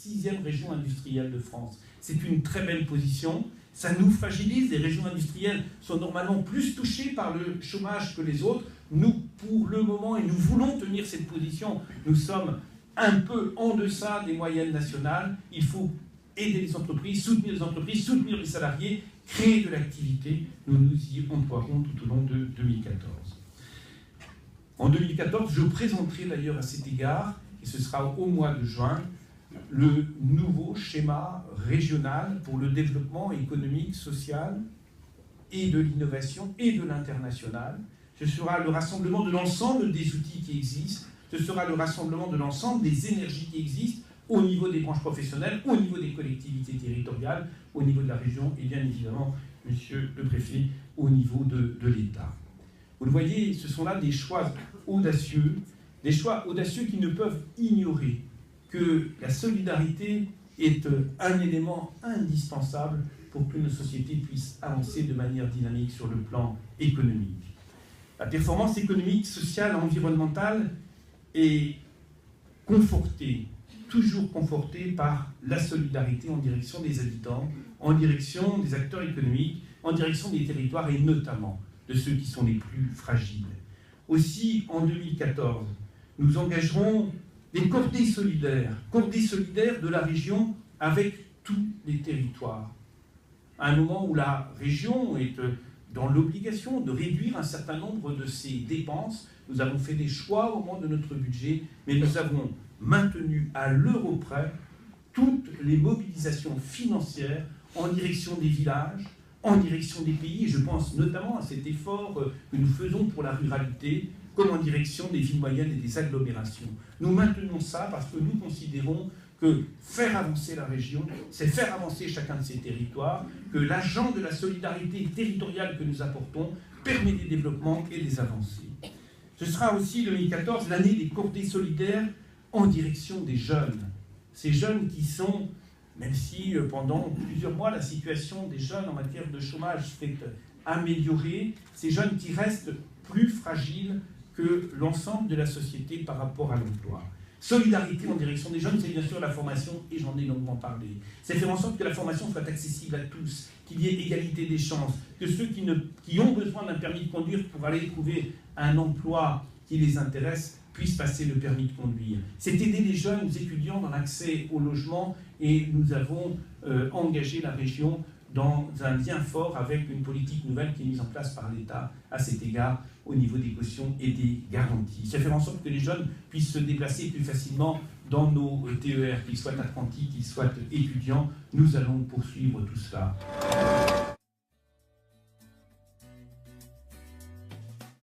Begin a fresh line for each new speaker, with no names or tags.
6e région industrielle de France. C'est une très belle position. Ça nous fragilise. Les régions industrielles sont normalement plus touchées par le chômage que les autres. Nous, pour le moment, et nous voulons tenir cette position, nous sommes un peu en deçà des moyennes nationales. Il faut aider les entreprises, soutenir les salariés, créer de l'activité. Nous nous y emploierons tout au long de 2014. En 2014, je présenterai d'ailleurs à cet égard, et ce sera au mois de juin, le nouveau schéma régional pour le développement économique, social et de l'innovation et de l'international. Ce sera le rassemblement de l'ensemble des outils qui existent, ce sera le rassemblement de l'ensemble des énergies qui existent au niveau des branches professionnelles, au niveau des collectivités territoriales, au niveau de la région et bien évidemment, monsieur le préfet, au niveau de l'État. Vous le voyez, ce sont là des choix audacieux qui ne peuvent ignorer que la solidarité est un élément indispensable pour que nos sociétés puissent avancer de manière dynamique sur le plan économique. La performance économique, sociale, environnementale est confortée, toujours confortée par la solidarité en direction des habitants, en direction des acteurs économiques, en direction des territoires et notamment de ceux qui sont les plus fragiles. Aussi, en 2014, nous engagerons des cordées solidaires de la région avec tous les territoires. À un moment où la région est dans l'obligation de réduire un certain nombre de ses dépenses, nous avons fait des choix au moment de notre budget, mais nous avons maintenu à l'euro près toutes les mobilisations financières en direction des villages, en direction des pays, et je pense notamment à cet effort que nous faisons pour la ruralité, comme en direction des villes moyennes et des agglomérations. Nous maintenons ça parce que nous considérons que faire avancer la région, c'est faire avancer chacun de ces territoires, que l'agent de la solidarité territoriale que nous apportons permet des développements et des avancées. Ce sera aussi 2014 l'année des cordées solidaires en direction des jeunes. Ces jeunes qui sont, même si pendant plusieurs mois la situation des jeunes en matière de chômage s'est améliorée, ces jeunes qui restent plus fragiles que l'ensemble de la société par rapport à l'emploi. Solidarité en direction des jeunes, c'est bien sûr la formation, et j'en ai longuement parlé. C'est faire en sorte que la formation soit accessible à tous, qu'il y ait égalité des chances, que ceux qui ont besoin d'un permis de conduire pour aller trouver un emploi qui les intéresse puissent passer le permis de conduire. C'est aider les jeunes étudiants dans l'accès au logement, et nous avons engagé la région dans un lien fort avec une politique nouvelle qui est mise en place par l'État à cet égard au niveau des cautions et des garanties. C'est faire en sorte que les jeunes puissent se déplacer plus facilement dans nos TER, qu'ils soient apprentis, qu'ils soient étudiants. Nous allons poursuivre tout cela.